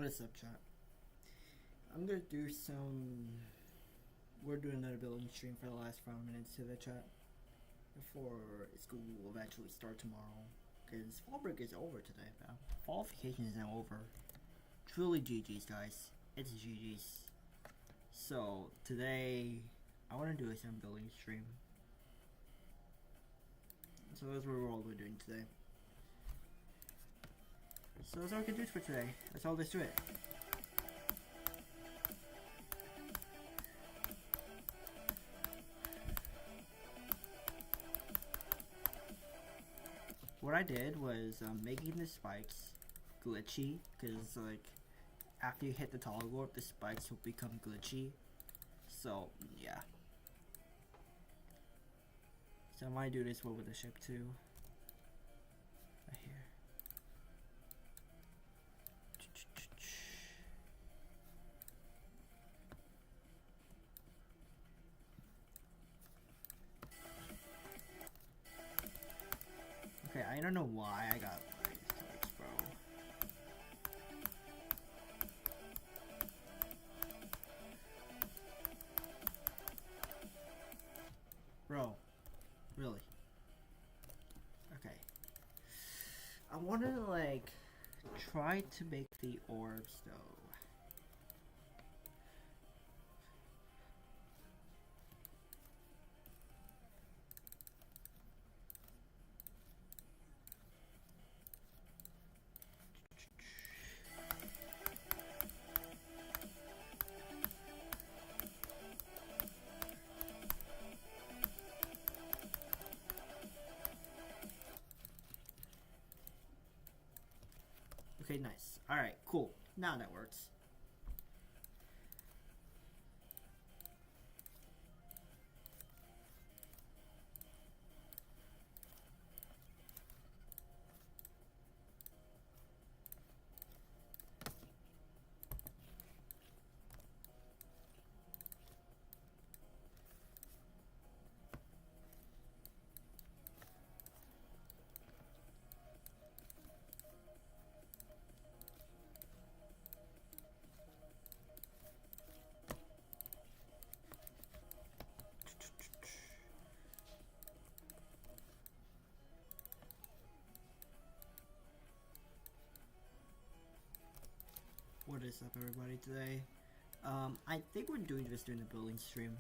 What is up, chat? I'm gonna do some. We're doing another building stream for the last 5 minutes to the chat before school will eventually start tomorrow. Because fall break is over today, man. Fall vacation is now over. Truly GG's, guys. It's GG's. So, today, I want to do a sim building stream. So that's what we're all doing today. So that's all we can do for today. That's all there's to it. What I did was making the spikes glitchy, because like after you hit the toggle warp, the spikes will become glitchy. So yeah. So I might do this one with the ship too. Right here. Okay, I don't know why I got these spikes, bro. Bro, really? Okay. I want to like try to make the orbs though. Okay, nice. Alright, cool. Now that works. What is up, everybody, today? I think we're doing the building stream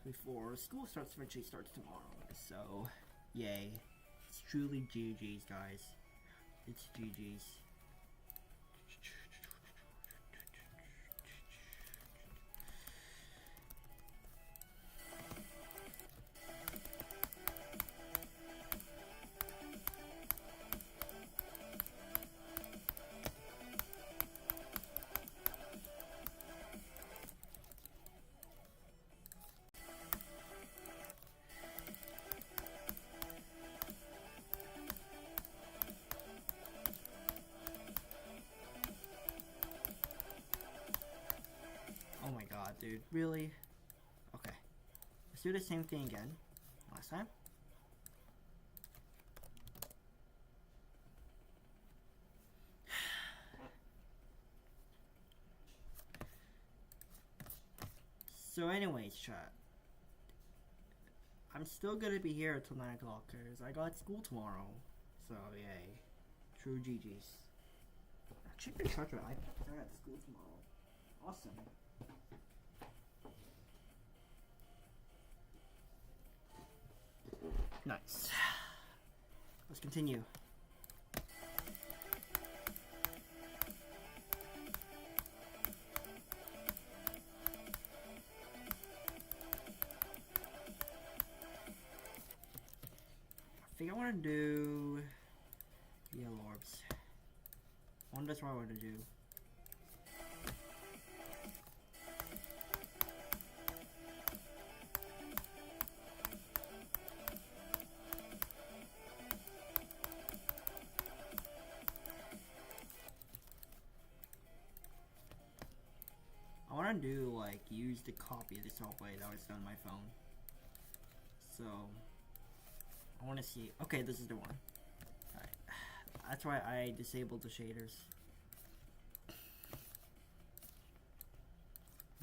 before school eventually starts tomorrow. So, yay. It's truly GG's, guys. It's GG's. Oh my god, dude. Really? Okay. Let's do the same thing again. Last time. So anyways, chat. I'm still gonna be here until 9 o'clock because I got school tomorrow. So yay. True GG's. Check the charger. I got school tomorrow. Awesome. Nice. Let's continue. I think I want to do yellow orbs. I wonder that's what I want to do. I want to do like use the copy of the software that was done on my phone. So I want to see. Okay, this is the one. Alright. That's why I disabled the shaders.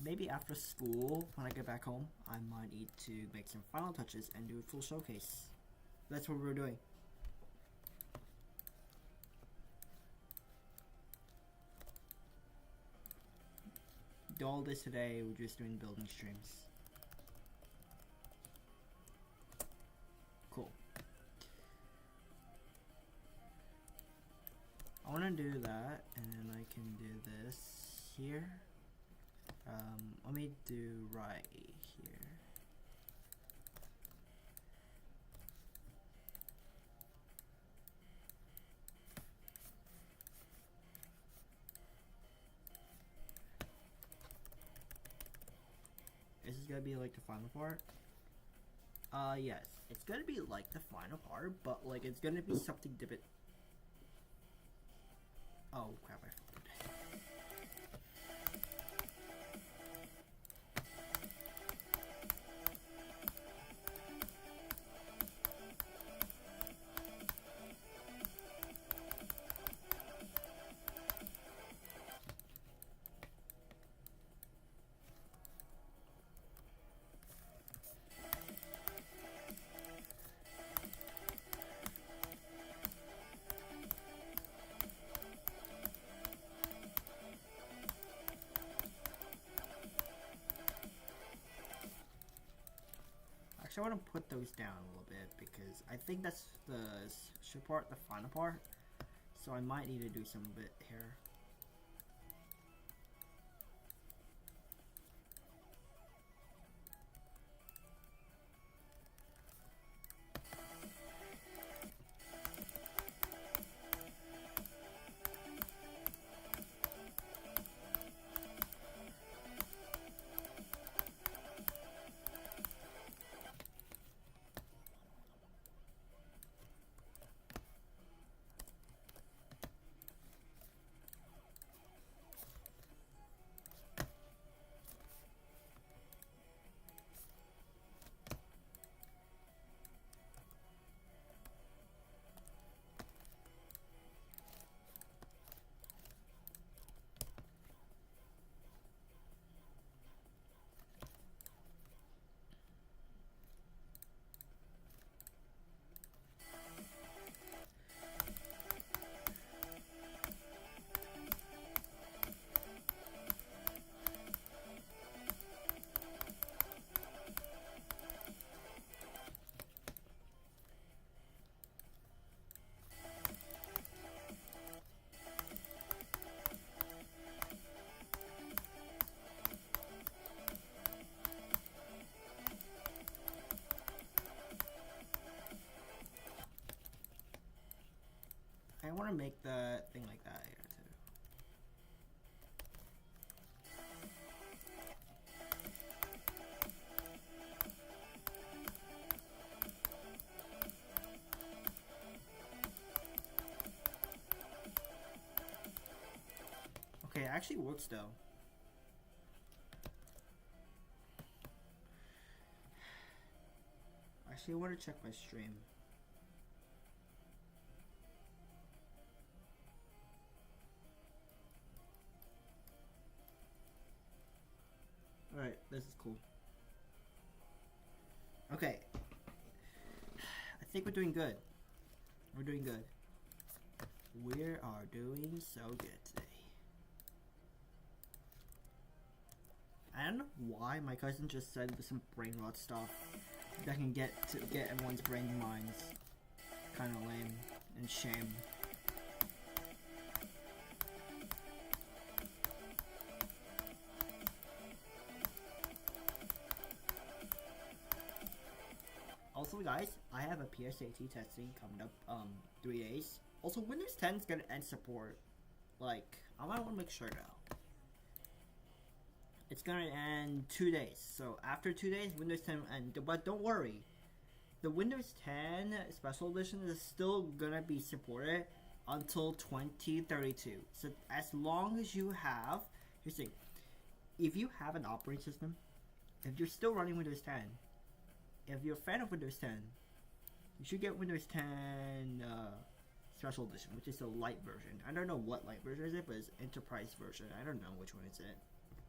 Maybe after school, when I get back home, I might need to make some final touches and do a full showcase. That's what we're doing. Do all this today, we're just doing building streams. Cool. I want to do that, and then I can do this here. Let me do right here. Is this gonna be like the final part? Yes. It's gonna be like the final part, but like it's gonna be something different. Oh crap, I forgot. I want to put those down a little bit because I think that's the part, the final part. So I might need to do some bit here. I want to make the thing like that here too. Okay, it actually works though. Actually, I want to check my stream. Alright, this is cool. Okay. I think we're doing good. We're doing good. We are doing so good today. I don't know why my cousin just said some brain rot stuff that can get everyone's brain minds. Kinda lame and shame. Also guys, I have a PSAT testing coming up 3 days. Also Windows 10 is gonna end support. Like, I might wanna make sure now. It's gonna end 2 days. So after 2 days, Windows 10 will end. But don't worry. The Windows 10 Special Edition is still gonna be supported until 2032. So as long as you have, here's the thing. If you have an operating system, if you're still running Windows 10, if you're a fan of Windows 10, you should get Windows 10 Special Edition, which is the light version. I don't know what light version is it, but it's Enterprise version. I don't know which one is it.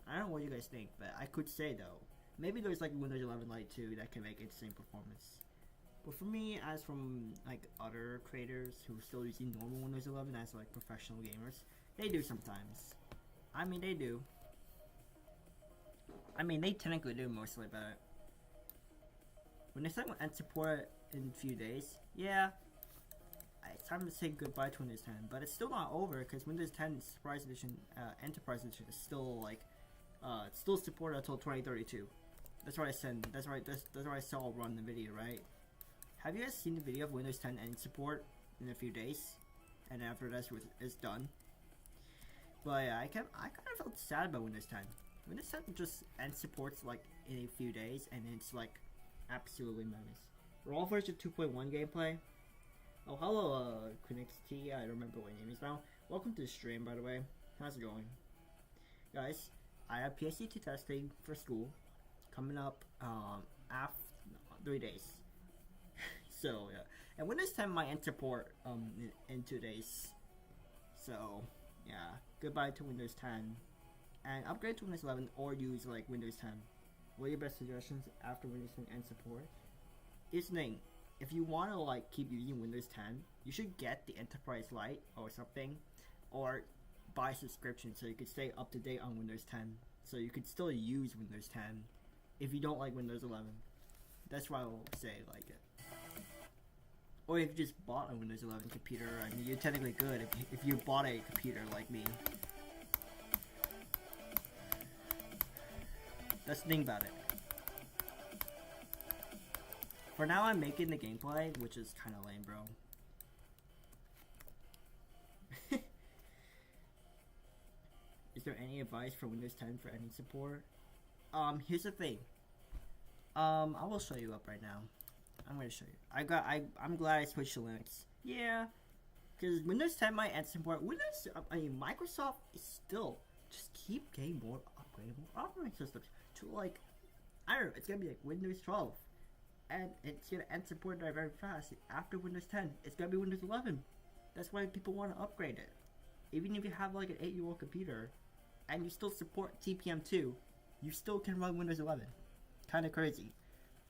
I don't know what you guys think, but I could say though, maybe there's like Windows 11 Lite 2 that can make it the same performance. But for me, as from like other creators who are still using normal Windows 11 as like professional gamers, they do sometimes. I mean, they do. I mean, they technically do mostly, but when they start end support in a few days, yeah, it's time to say goodbye to Windows 10. But it's still not over because Windows 10 Enterprise Edition, Enterprise Edition is still like, it's still supported until 2032. That's what I said. That's what I saw run the video, right? Have you guys seen the video of Windows 10 end support in a few days, and after this is done? But yeah, I kind of felt sad about Windows 10. Windows 10 just end supports like in a few days, and it's like absolutely madness. Raw version 2.1 gameplay. Oh, hello, Quinix T. I don't remember what your name is now. Welcome to the stream, by the way. How's it going, guys? I have PSD2 testing for school coming up after 3 days. So yeah, and Windows 10 might end support in 2 days. So yeah, goodbye to Windows 10, and upgrade to Windows 11 or use like Windows 10. What are your best suggestions after Windows 10 end support? Here's the thing: if you want to like keep using Windows 10, you should get the Enterprise Lite or something, or buy a subscription so you could stay up to date on Windows 10. So you could still use Windows 10 if you don't like Windows 11. That's why I will say like it. Or if you just bought a Windows 11 computer, I mean, you're technically good if you bought a computer like me. That's the thing about it. For now, I'm making the gameplay, which is kind of lame, bro. Is there any advice for Windows 10 for any support? Here's the thing. I will show you up right now. I'm gonna show you. I'm glad I switched to Linux. Yeah, because Windows 10 might end support. Microsoft is still just keep getting more upgradable operating systems to like, I don't know. It's gonna be like Windows 12, and it's gonna end support very fast. After Windows 10, it's gonna be Windows 11. That's why people want to upgrade it. Even if you have like an 8-year-old computer, and you still support TPM2, you still can run Windows 11. Kind of crazy.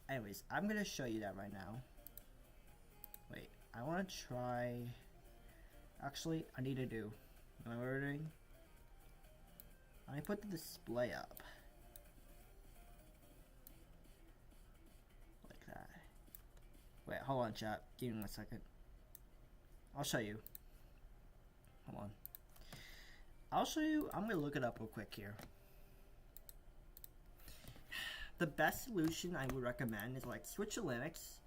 Anyways, I'm gonna show you that right now. Wait, I want to try. Actually, I need to do. You know what we're doing? I put the display up like that. Wait, hold on, chat. Give me 1 second. I'll show you. Hold on. I'll show you. I'm gonna look it up real quick here. The best solution I would recommend is like switch to Linux.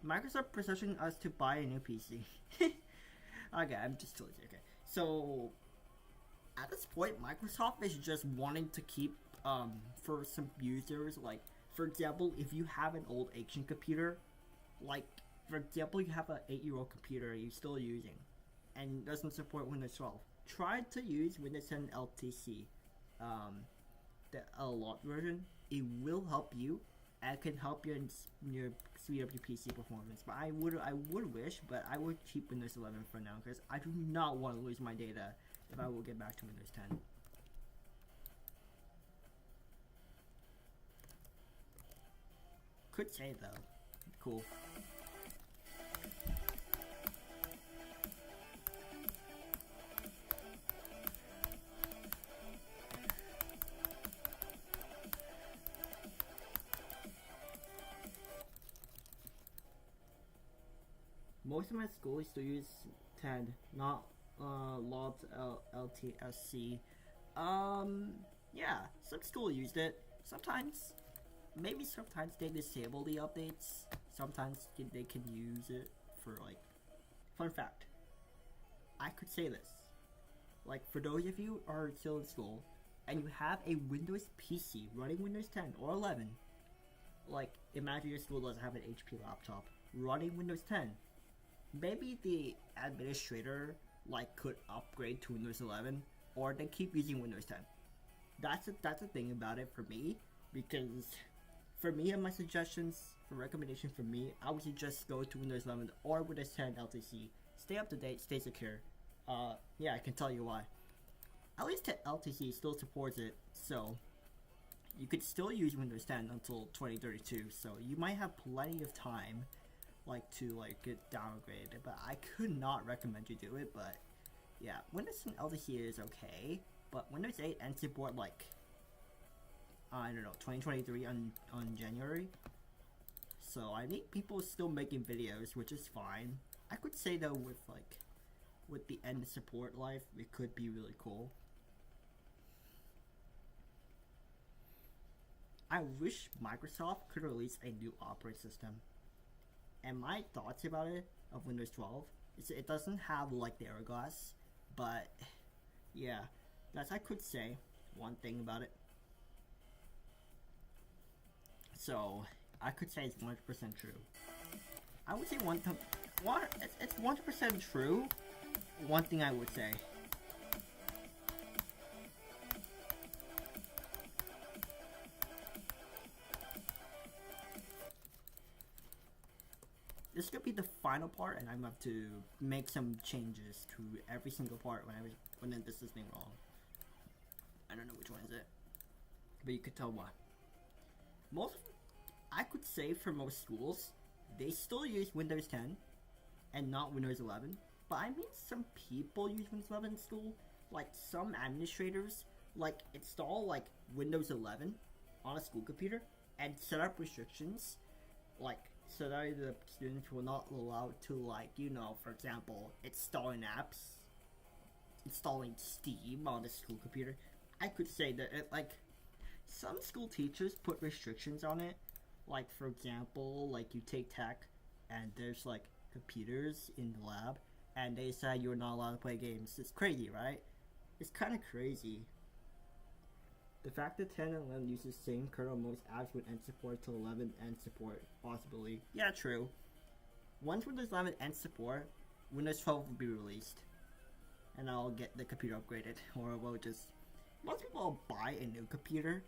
Microsoft pressuring us to buy a new PC. Okay, I'm just too lazy. Okay, so at this point, Microsoft is just wanting to keep for some users, like for example, if you have an old ancient computer, like for example, you have an 8-year-old computer you're still using, and doesn't support Windows 12. Try to use Windows 10 LTC, the lot version. It will help you and can help you in your speed up your PC performance. But I would wish, but I would keep Windows 11 for now because I do not want to lose my data if I will get back to Windows 10. Could say though, cool. Most of my schools still use 10, not LOT LTSC. Yeah, some school used it. Sometimes, maybe sometimes they disable the updates. Sometimes they can use it for like, fun fact. I could say this, like for those of you who are still in school and you have a Windows PC running Windows 10 or 11, like imagine your school doesn't have an HP laptop running Windows 10. Maybe the administrator like could upgrade to Windows 11, or they keep using Windows 10. That's the thing about it for me, because for me and my suggestions for recommendation for me, I would suggest go to Windows 11 or Windows 10 LTC. Stay up to date, stay secure. Yeah, I can tell you why. At least LTC still supports it, so you could still use Windows 10 until 2032. So you might have plenty of time, to get downgraded. But I could not recommend you do it. But yeah, Windows 10 LTC is okay, but Windows 8 and support I don't know, 2023 on January. So I need people still making videos, which is fine. I could say though, with the end support life, it could be really cool. I wish Microsoft could release a new operating system. And my thoughts about it, of Windows 12, is it doesn't have the hourglass, but yeah, that's I could say one thing about it. So I could say it's 100% true. I would say it's 100% true. One thing I would say. This could be the final part, and I'm going to have to make some changes to every single part when this is being wrong. I don't know which one is it, but you could tell why. I could say for most schools, they still use Windows 10 and not Windows 11. But I mean, some people use Windows 11 in school. Some administrators, install Windows 11 on a school computer and set up restrictions, so that the students will not allowed to, for example, installing apps, installing Steam on the school computer. I could say that some school teachers put restrictions on it. For example, you take tech and there's computers in the lab and they say you're not allowed to play games. It's crazy, right? It's kind of crazy. The fact that 10 and 11 use the same kernel, most apps would end support till 11 end support, possibly. Yeah, true. Once Windows 11 ends support, Windows 12 will be released. And I'll get the computer upgraded. Or we'll just... Most people will buy a new computer.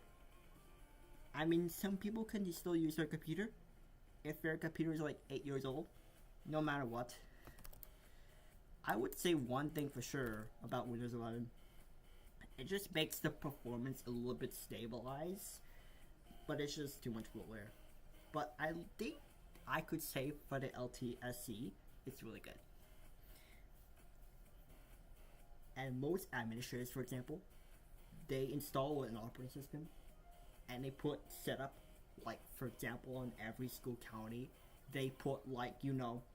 I mean, some people can still use their computer. If their computer is 8 years old. No matter what. I would say one thing for sure about Windows 11. It just makes the performance a little bit stabilized, but it's just too much bloatware. But I think I could say for the LTSC, it's really good. And most administrators, for example, they install an operating system, and they put setup, for example, on every school county, they put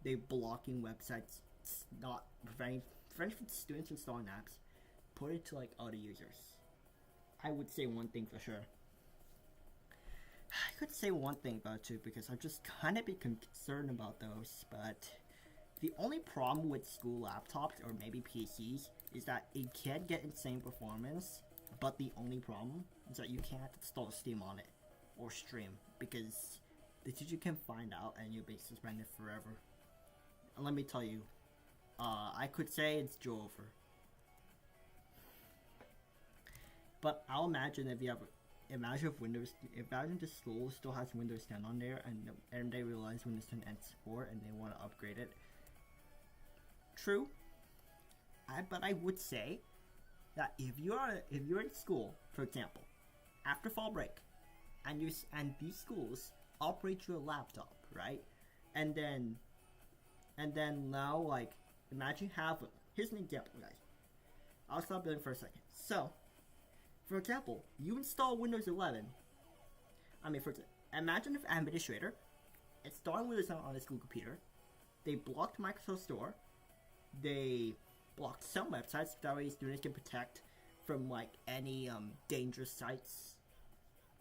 they blocking websites, not preventing students installing apps. Put it to other users. I would say one thing for sure. I could say one thing about it too, because I'm just kind of concerned about those, but the only problem with school laptops or maybe PCs is that it can get insane performance, but the only problem is that you can't install Steam on it or stream, because the teacher can find out and you'll be suspended forever. And let me tell you, I could say it's do-over. But I'll imagine if imagine the school still has Windows 10 on there and they realize Windows 10 ends support and they want to upgrade it. True. But I would say that if you're in school, for example, after fall break, and these schools operate your laptop, right? And then now imagine here's an example, guys. I'll stop building for a second. So, for example, you install Windows 11. Imagine if administrator installing Windows 11 on a school computer. They blocked Microsoft Store. They blocked some websites, that way students can protect from any dangerous sites.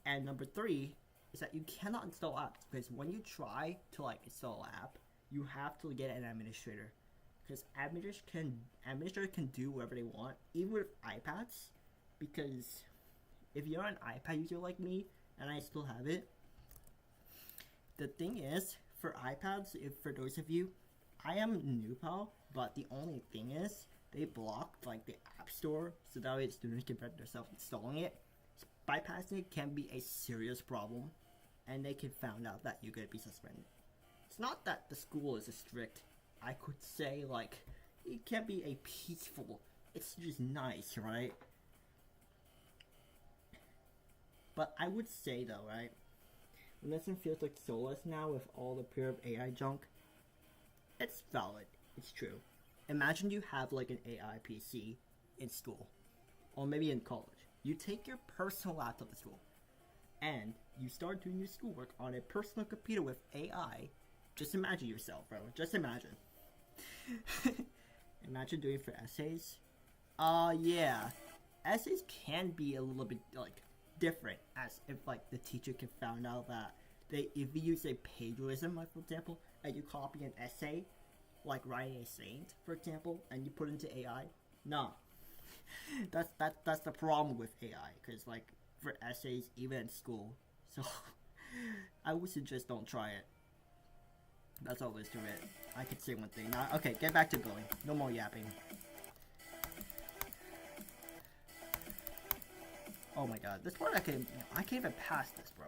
And number 3 is that you cannot install apps, because when you try to install an app, you have to get an administrator, because administrators can do whatever they want, even with iPads. Because if you're an iPad user like me, and I still have it, the thing is, for iPads, for those of you, I am new pal, but the only thing is, they blocked the App Store, so that way students can prevent themselves installing it. Bypassing it can be a serious problem, and they can find out that you're going to be suspended. It's not that the school is strict, I could say like it can be a peaceful. It's just nice, right? But I would say though, right? When this one feels like soulless now with all the pure AI junk, it's valid. It's true. Imagine you have like an AI PC in school, or maybe in college. You take your personal laptop to school, and you start doing your schoolwork on a personal computer with AI. Just imagine yourself, bro. Just imagine. Imagine doing it for essays. Yeah. Essays can be a little bit like different, as if like the teacher can found out that they if you use a plagiarism, like for example, and you copy an essay, like writing a saint, for example, and you put it into AI. No, that's the problem with AI, because like for essays, even in school, so I would suggest don't try it. That's all there is to it. I could say one thing. Now, okay, get back to going. No more yapping. Oh my god, this part I can't even pass this, bro.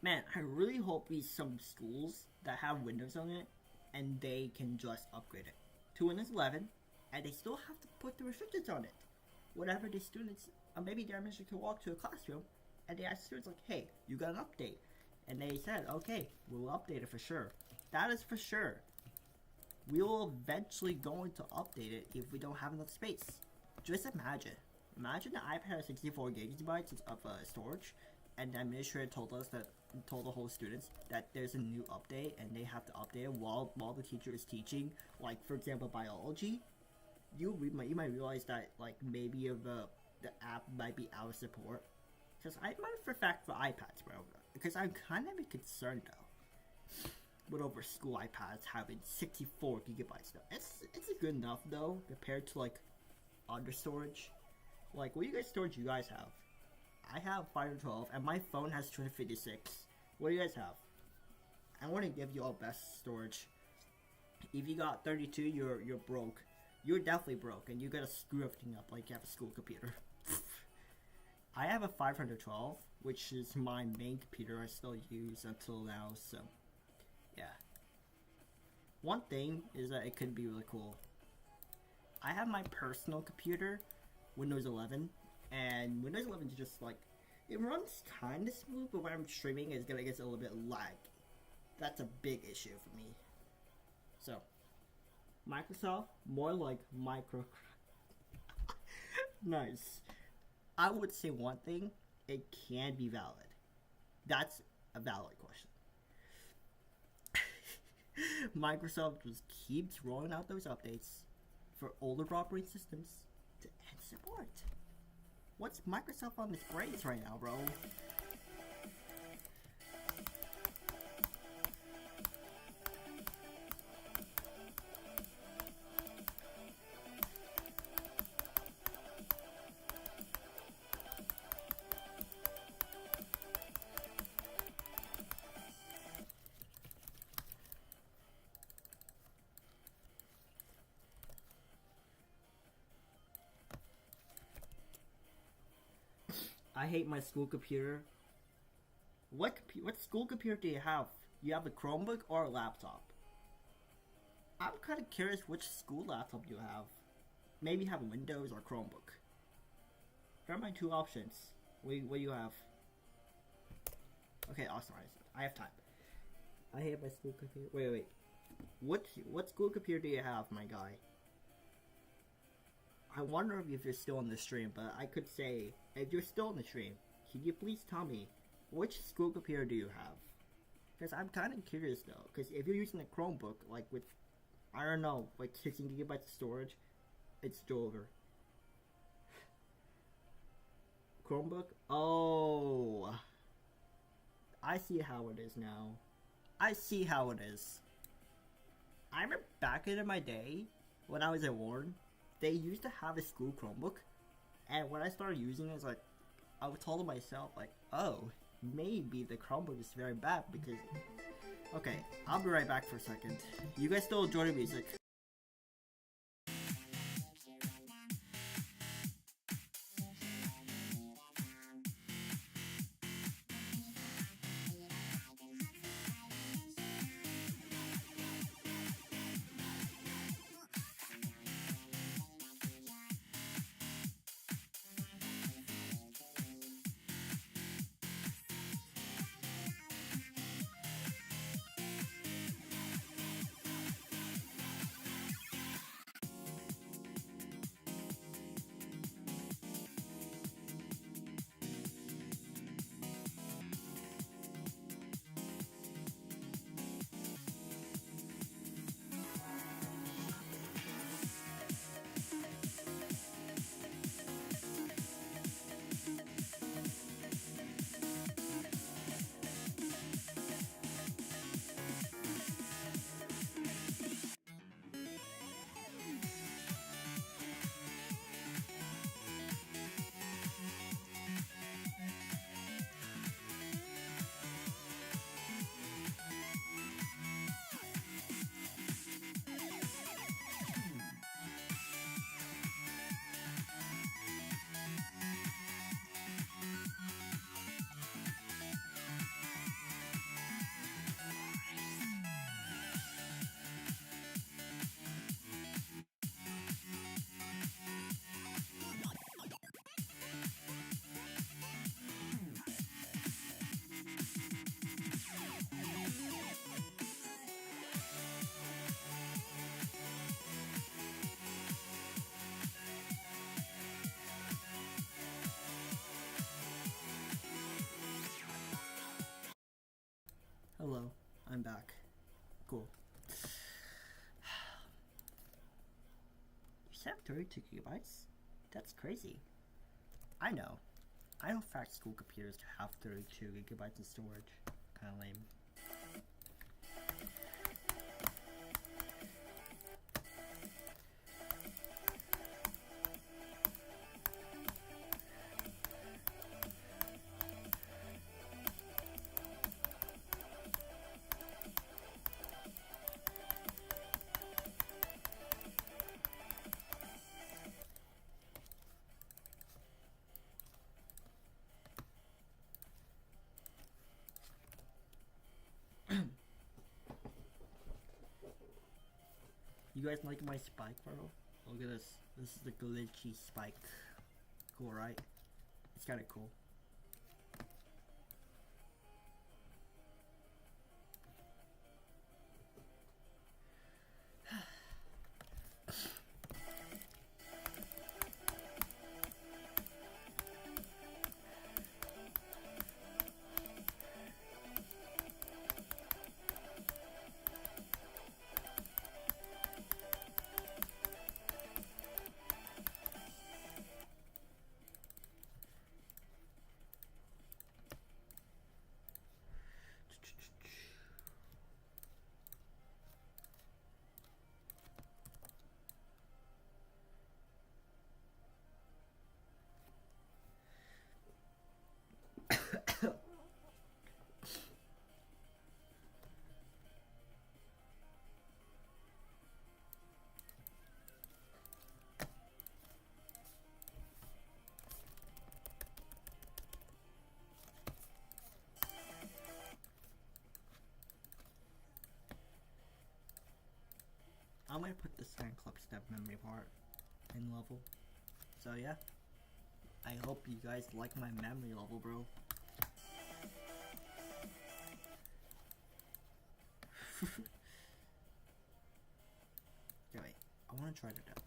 Man, I really hope these some schools that have Windows on it and they can just upgrade it to Windows 11, and they still have to put the restrictions on it. Whatever the students, or maybe their administrator can walk to a classroom and they ask students like, "Hey, you got an update?" And they said, "Okay, we'll update it for sure." That is for sure. We will eventually going to update it if we don't have enough space. Just imagine. Imagine the iPad has 64 gigabytes of storage, and the administrator told the whole students that there's a new update and they have to update it while the teacher is teaching. Like for example, biology. You might realize that like maybe the app might be out of support. Because I might for fact for iPads, bro. Because I'm kind of concerned though. With over school iPads having 64 gigabytes though. It's good enough though compared to like other storage. Like what storage you guys have? I have 512 and my phone has 256. What do you guys have? I want to give you all best storage. If you got 32, you're broke. You're definitely broke, and you gotta screw everything up like you have a school computer. I have a 512, which is my main computer I still use until now. So, yeah. One thing is that it could be really cool. I have my personal computer, Windows 11, and Windows 11 is just like it runs kind of smooth, but when I'm streaming, it's gonna get a little bit laggy. That's a big issue for me. So, Microsoft, more like micro. Nice. I would say one thing: it can be valid. That's a valid question. Microsoft just keeps rolling out those updates for older operating systems to end support. What's Microsoft on its brains right now, bro? I hate my school computer. What school computer do you have? You have a Chromebook or a laptop? I'm kind of curious which school laptop you have. Maybe you have Windows or Chromebook. There are my two options. What do you have? Okay, awesome. I have time. I hate my school computer. Wait. What school computer do you have, my guy? I wonder if you're still on the stream, but I could say, if you're still on the stream, can you please tell me, which school computer do you have? Because I'm kind of curious though, because if you're using a Chromebook, like with, I don't know, like 16 gigabytes of storage, it's still over. Chromebook? Oh. I see how it is now. I see how it is. I remember back in my day when I was at Warren, they used to have a school Chromebook, and when I started using it, it's like I told myself like, oh, maybe the Chromebook is very bad because. Okay, I'll be right back for a second. You guys still enjoy the music. Hello, I'm back. Cool. You said 32 gigabytes? That's crazy. I know. I know fact school computers have 32 gigabytes of storage. Kinda lame. You guys like my spike, bro? Look at this. This is the glitchy spike. Cool, right? It's kinda cool. I'm gonna put the Sand Club Step memory part in level. So yeah, I hope you guys like my memory level, bro. Okay, wait, I wanna try it out.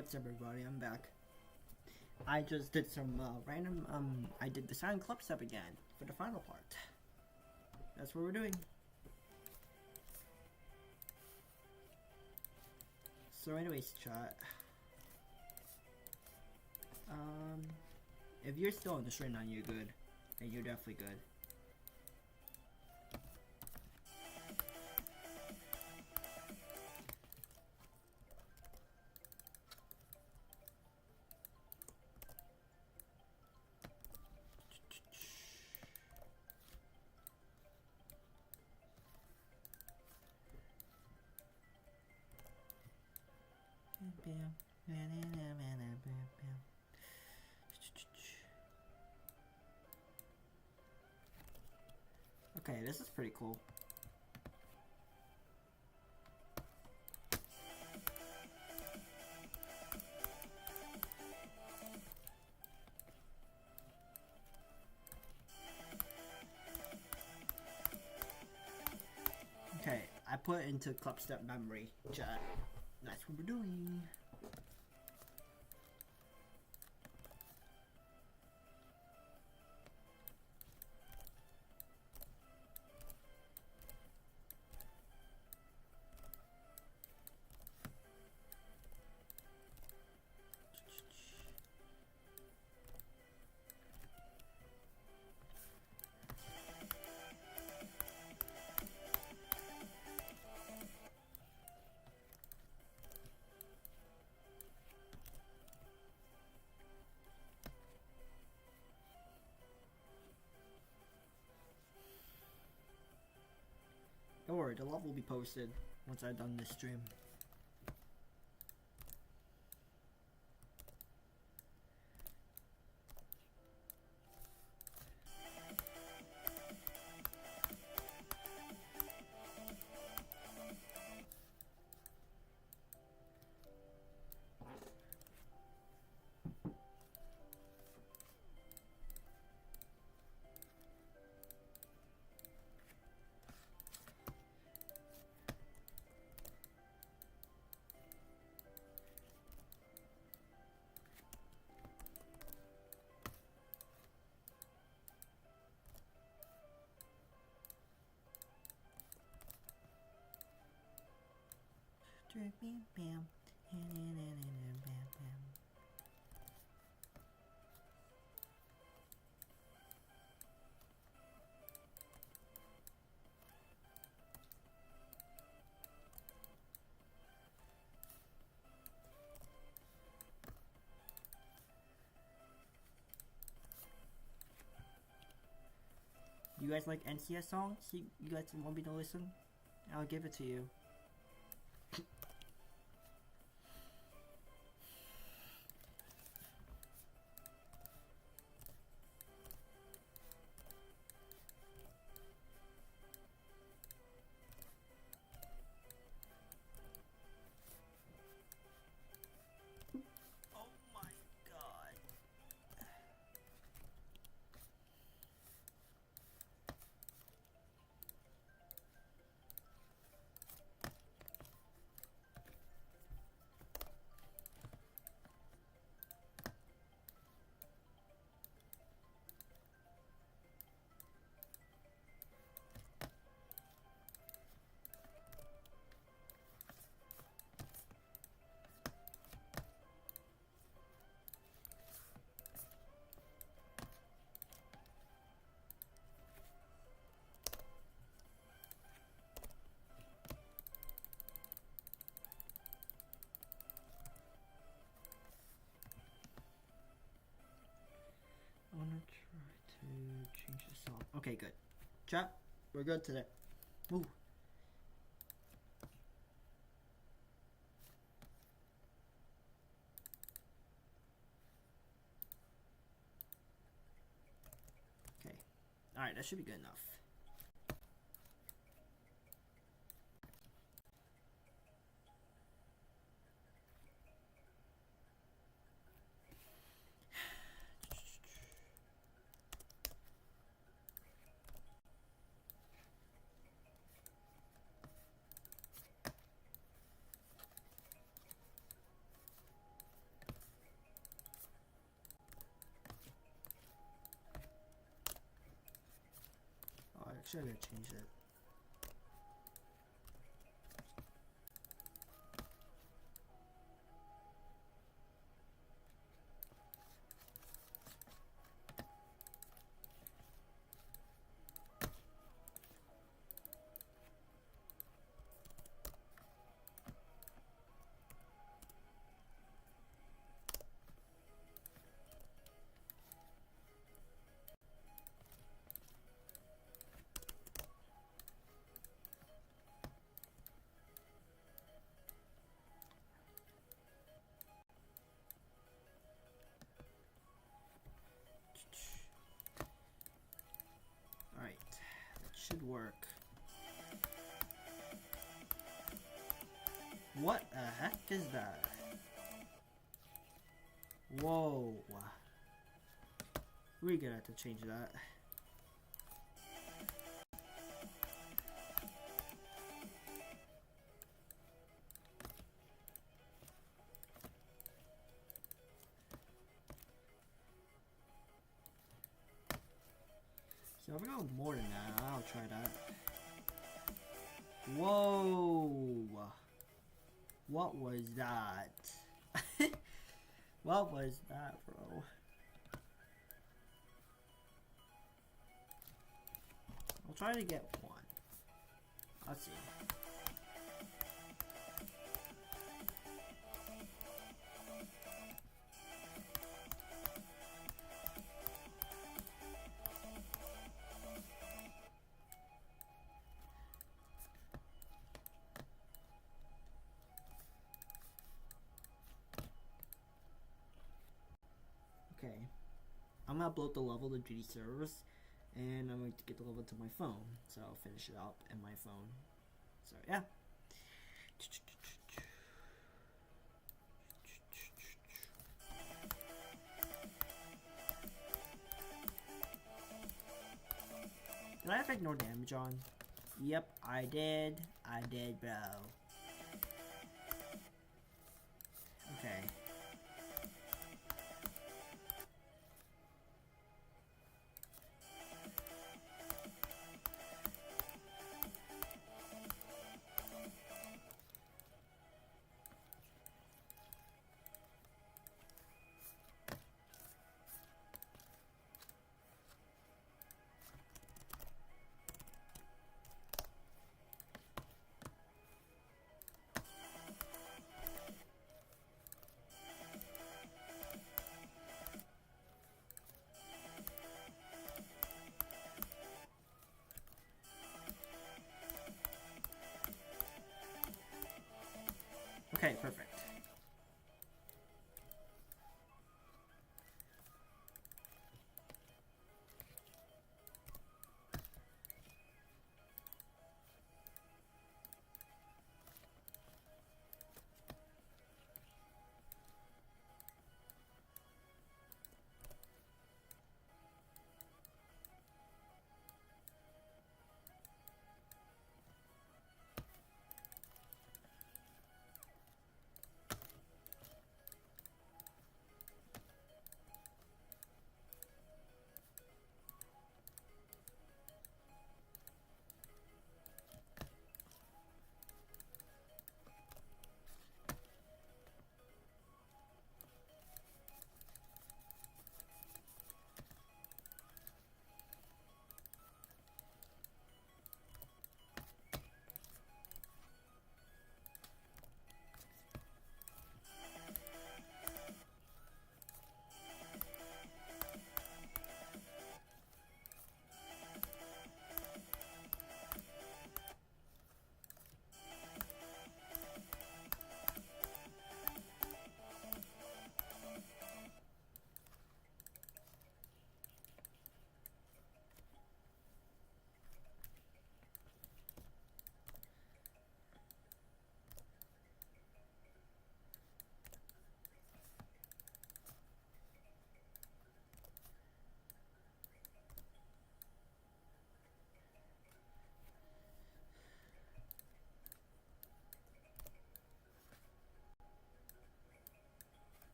What's up, everybody? I'm back. I just did some random, I did the Silent Club step again for the final part. That's what we're doing. So anyways, chat. If you're still on the stream now, you're good. And you're definitely good. Okay, this is pretty cool. Okay, I put it into club step memory chat. That's what we're doing. Don't worry, the love will be posted once I've done this stream. You guys like NCS songs? You guys want me to listen? I'll give it to you. I wanna try to change the song. Okay, good. Chat, we're good today. Ooh. Okay. Alright, that should be good enough. Actually, I gotta change it. Alright, that should work. What the heck is that? Whoa. We're gonna have to change that. So if we go more than that, I'll try that. Whoa! What was that? What was that, bro? I'll try to get one. Let's see. Okay, I'm gonna upload the level to GD servers, and I'm going to get the level to my phone, so I'll finish it up in my phone. So yeah. Did I have ignore damage on? Yep, I did. I did, bro. Okay. Okay, perfect.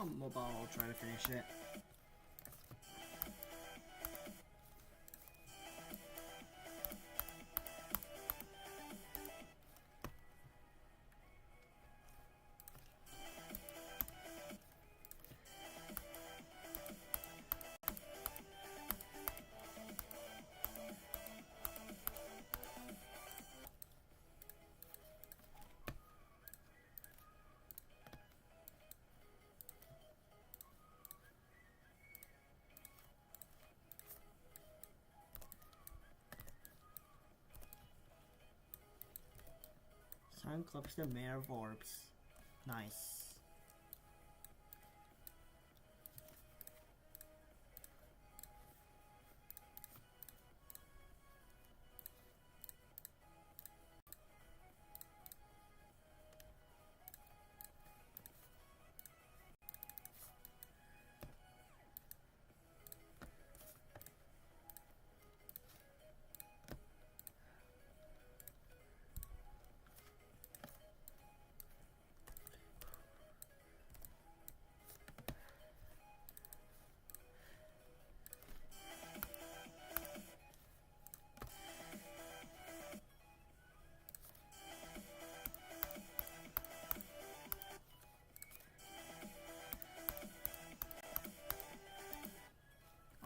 on mobile, I'll try to finish it. Sun clips the Mayor of Orbs. Nice.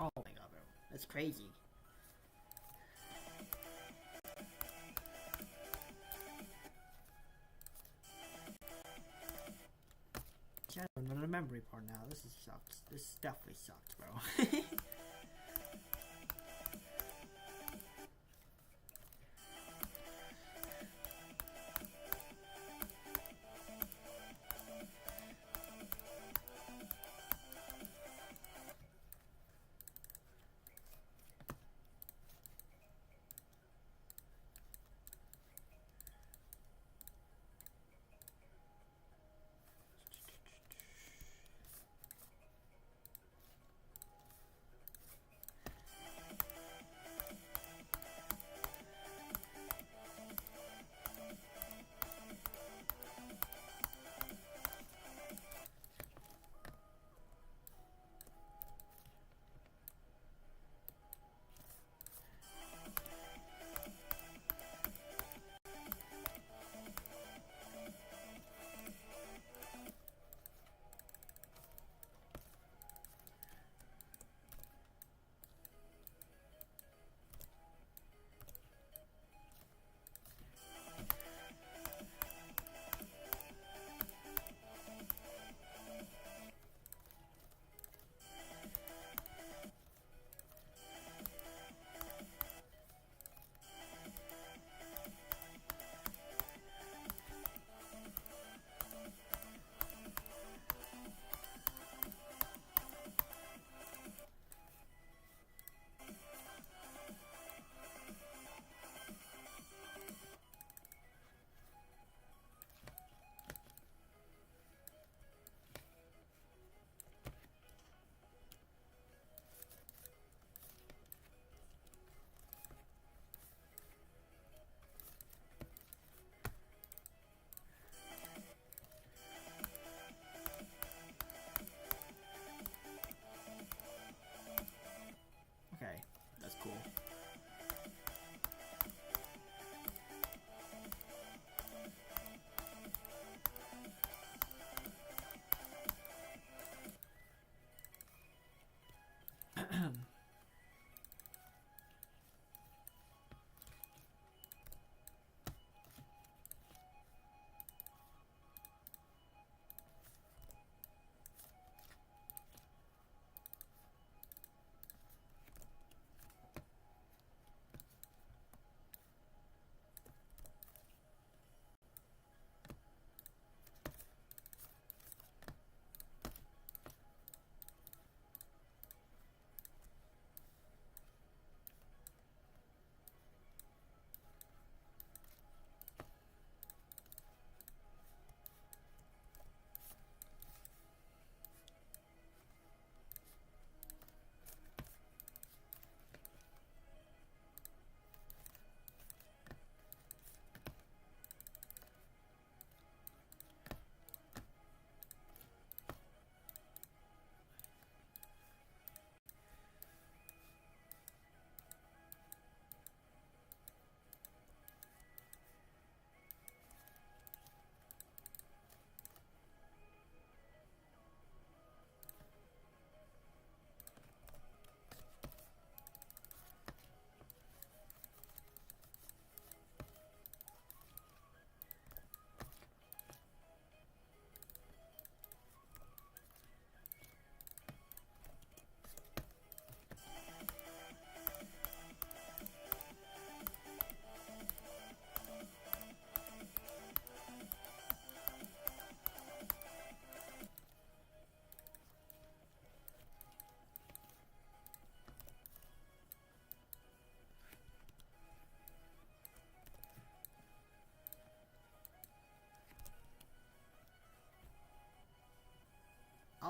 Oh my god, bro. That's crazy. Yeah, another memory part now. This is sucks. This definitely sucks, bro.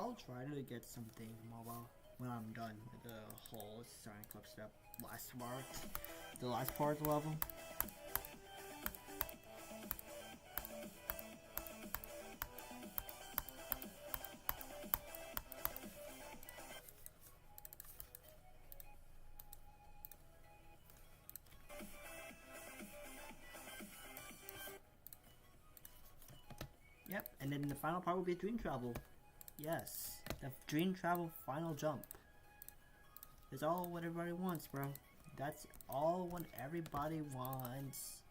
I'll try to get something mobile when I'm done with the whole Sonic Club step last part, the last part of the level. Yep, and then the final part will be Dream Travel. Yes, the Dream Travel final jump. It's all what everybody wants, bro. That's all what everybody wants.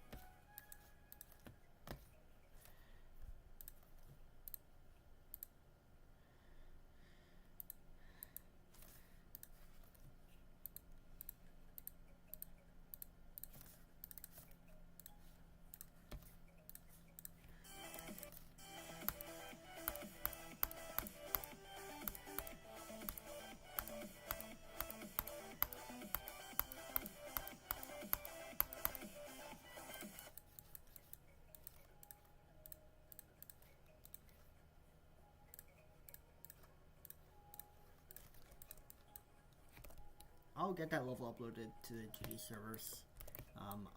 I'll get that level uploaded to the GD servers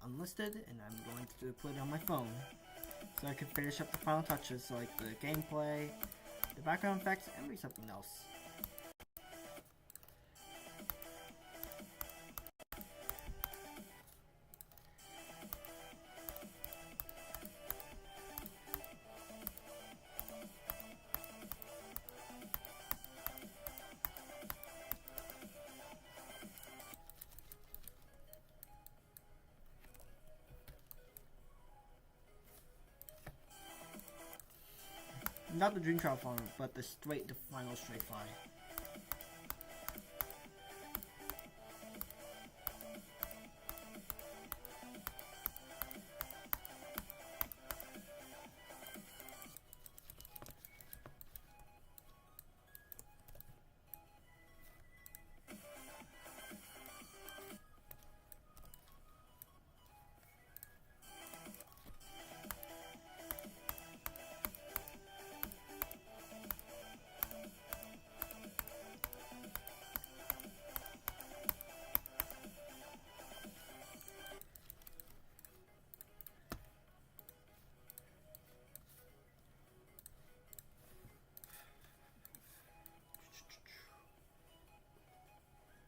unlisted, and I'm going to put it on my phone so I can finish up the final touches like the gameplay, the background effects, and maybe something else. Not the Dream Travel Farm, but the final straight fly.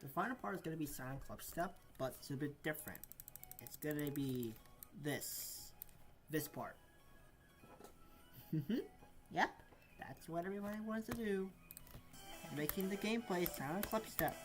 The final part is going to be Sonic Club Step, but it's a bit different. It's going to be this part. Yep, that's what everybody wants to do. Making the gameplay Sonic Club Step.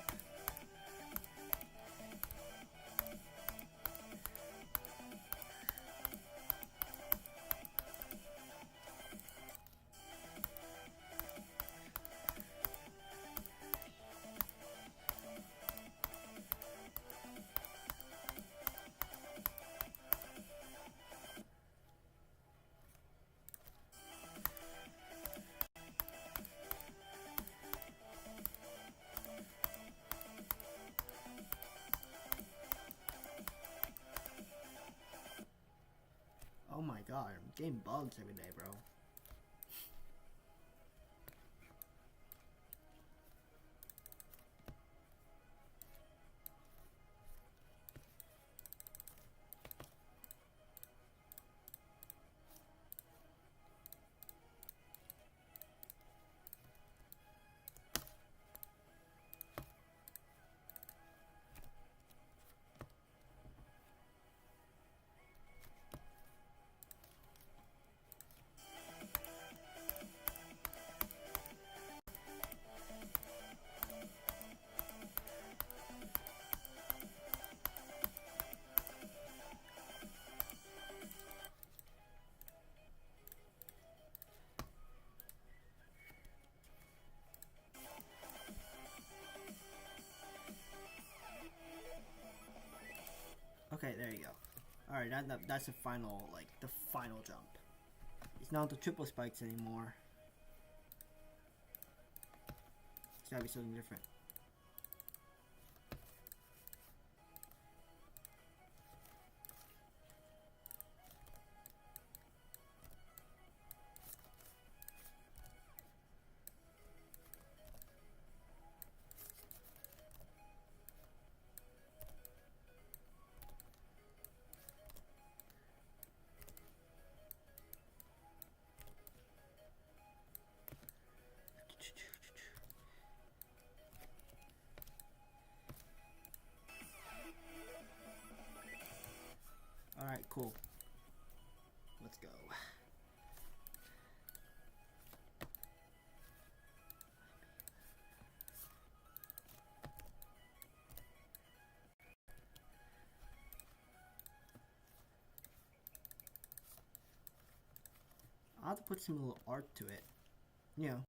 Oh my god, I'm getting bugs every day, bro. Okay, there you go. Alright, that's the final, like, the final jump. It's not the triple spikes anymore. It's gotta be something different. cool. Let's go. I'll have to put some little art to it. You know.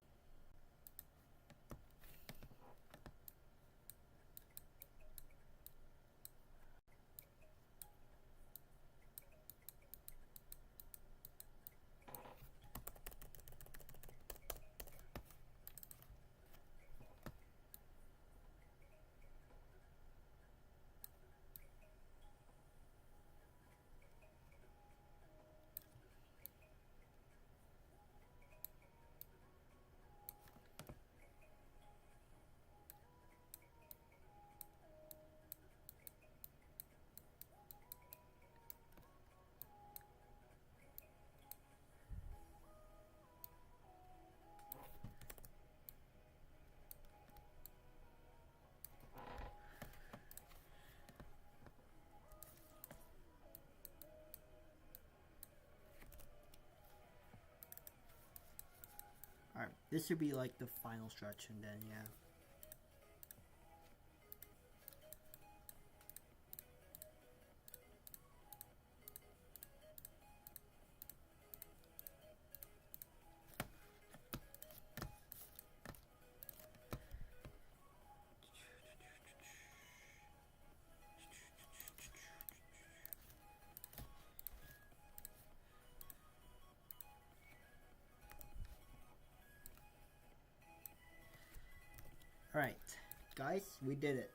Alright, this should be like the final stretch, and then, yeah. Alright, guys, we did it.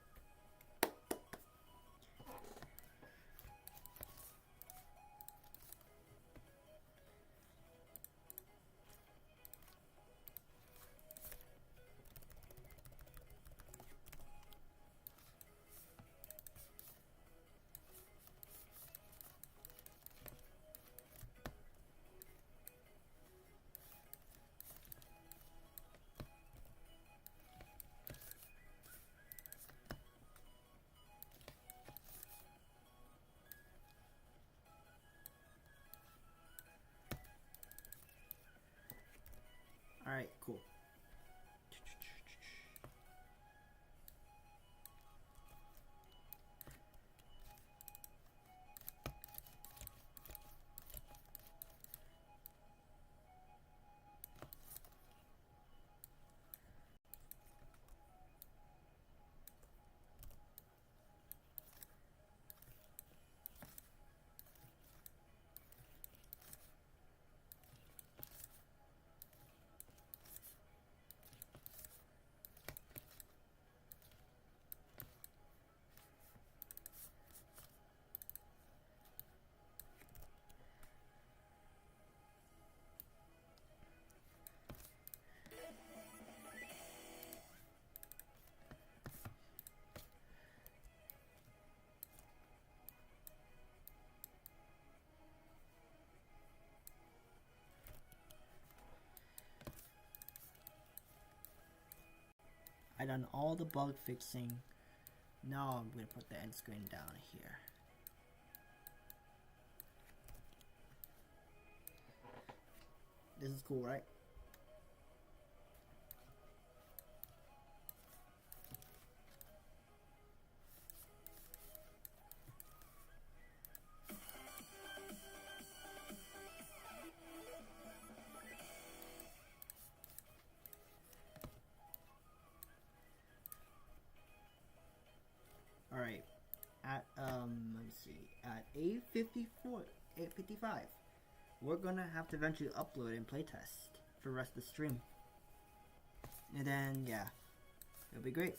Alright, cool. I done all the bug fixing. Now I'm gonna put the end screen down here. This is cool, right? Alright, at let me see, at 8:55, we're gonna have to eventually upload and playtest for the rest of the stream. And then, yeah, it'll be great.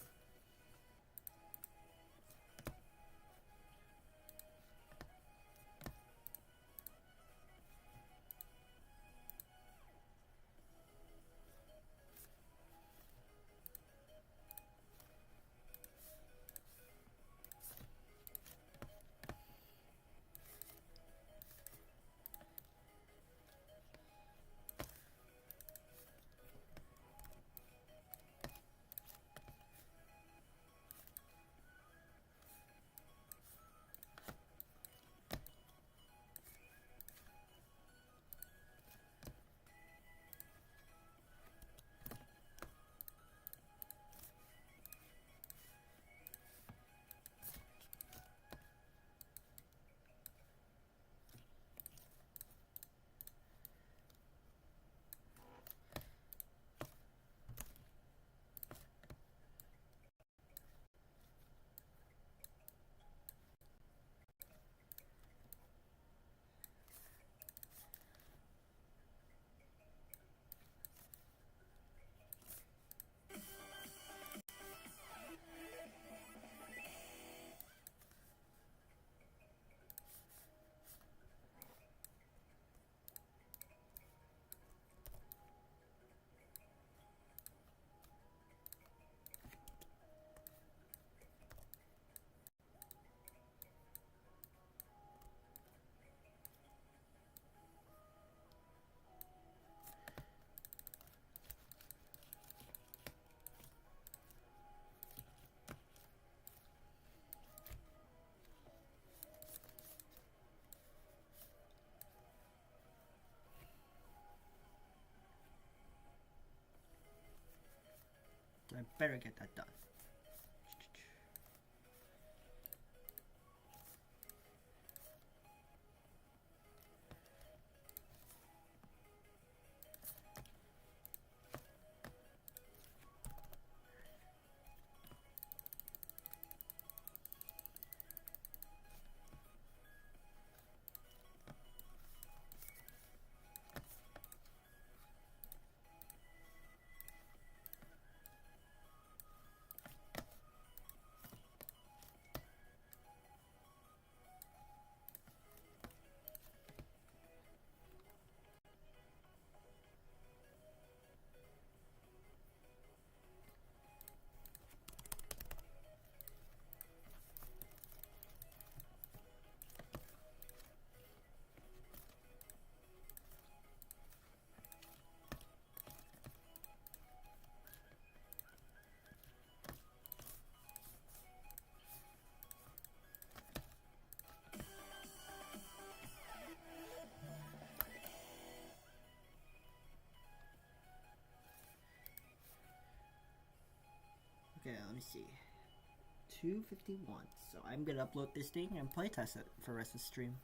So I better get that done. Okay, let me see. 2:51. So I'm gonna upload this thing and playtest it for the rest of the stream.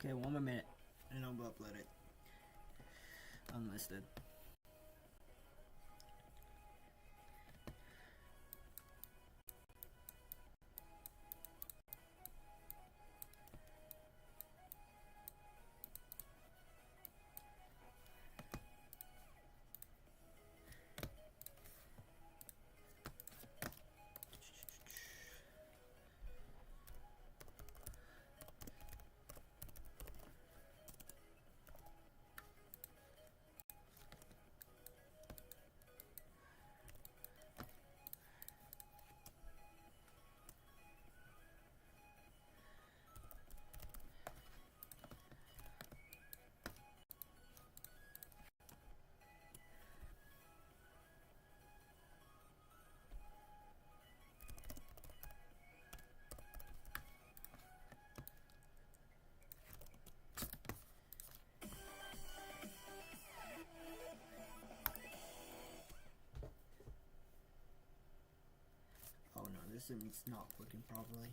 Okay, one more minute and I'll upload it. Unlisted. Oh no, this is not working properly.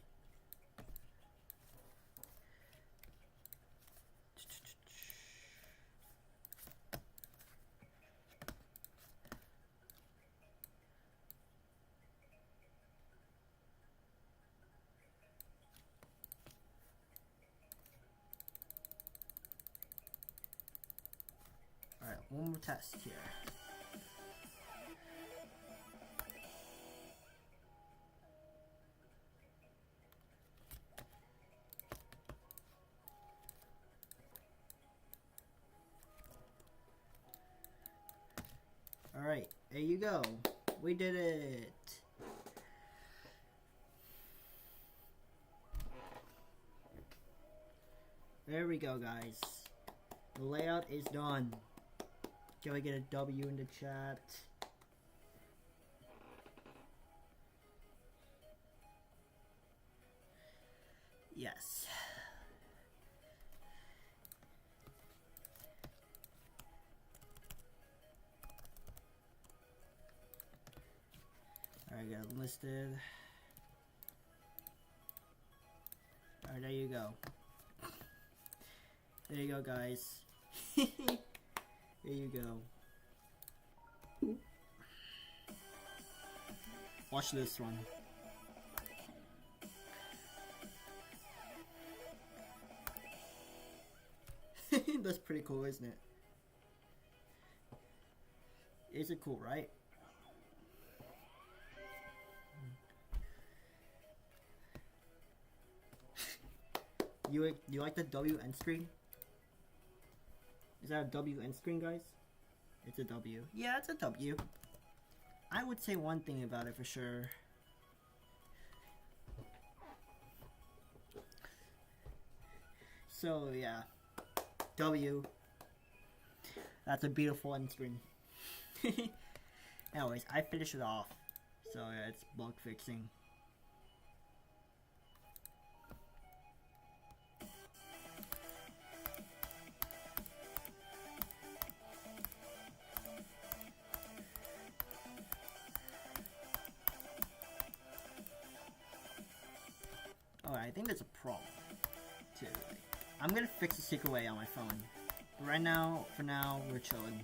Alright, one more test here. Alright, there you go. We did it. There we go, guys. The layout is done. Can I get a W in the chat? Yes. Alright, got listed. Alright, there you go. There you go, guys. There you go. Watch this one. That's pretty cool, isn't it? Is it cool, right? You like the W end screen? Is that a W end screen, guys? It's a W. Yeah, it's a W. I would say one thing about it for sure. So yeah, W. That's a beautiful end screen. Anyways, I finished it off. So yeah, it's bug fixing. Alright, I think there's a problem too. I'm gonna fix the secret way on my phone. But right now, for now, we're chilling.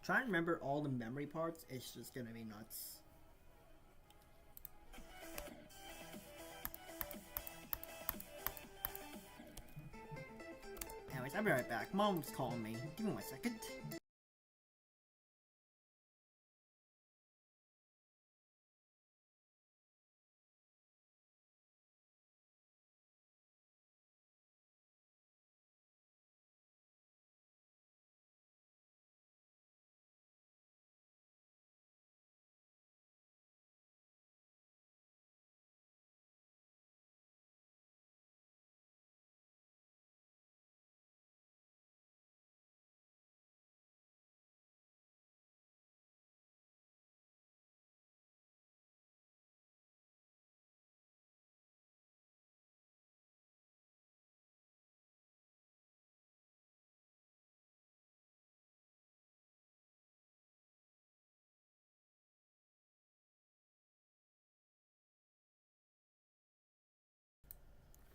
Trying to remember all the memory parts, it's just gonna be nuts. Anyways, I'll be right back. Mom's calling me. Give me 1 second.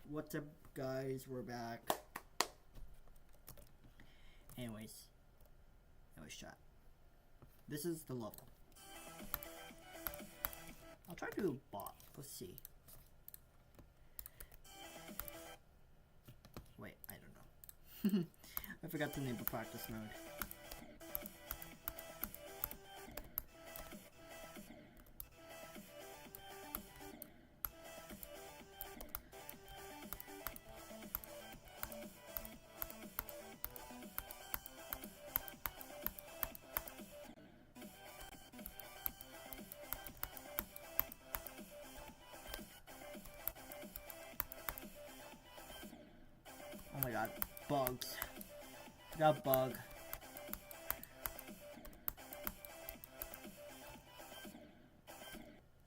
What's up, guys? We're back. Anyways, chat. This is the level. I'll try to do a bot. Let's see. Wait, I don't know. I forgot the name of practice mode. Oh my god, bugs. Got bug.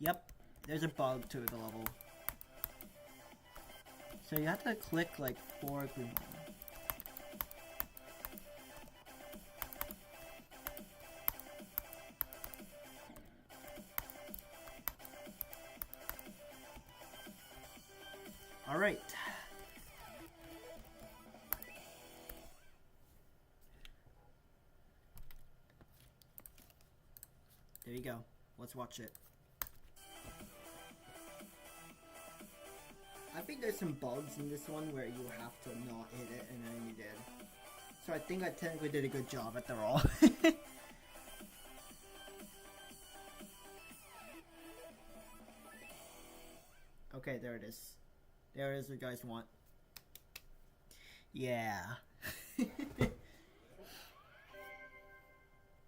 Yep, there's a bug to the level. So you have to click like 4 green. All right. There you go. Let's watch it. I think there's some bugs in this one where you have to not hit it, and then you did. So I think I technically did a good job after all. Okay, there it is. There it is, what you guys want. Yeah.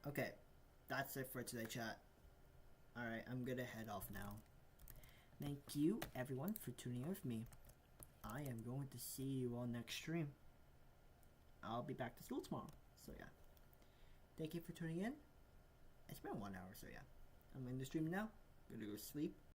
Okay, that's it for today, chat. Alright, I'm gonna head off now. Thank you, everyone, for tuning in with me. I am going to see you all next stream. I'll be back to school tomorrow, so yeah. Thank you for tuning in. It's been 1 hour, so yeah. I'm in the stream now. Gonna go sleep.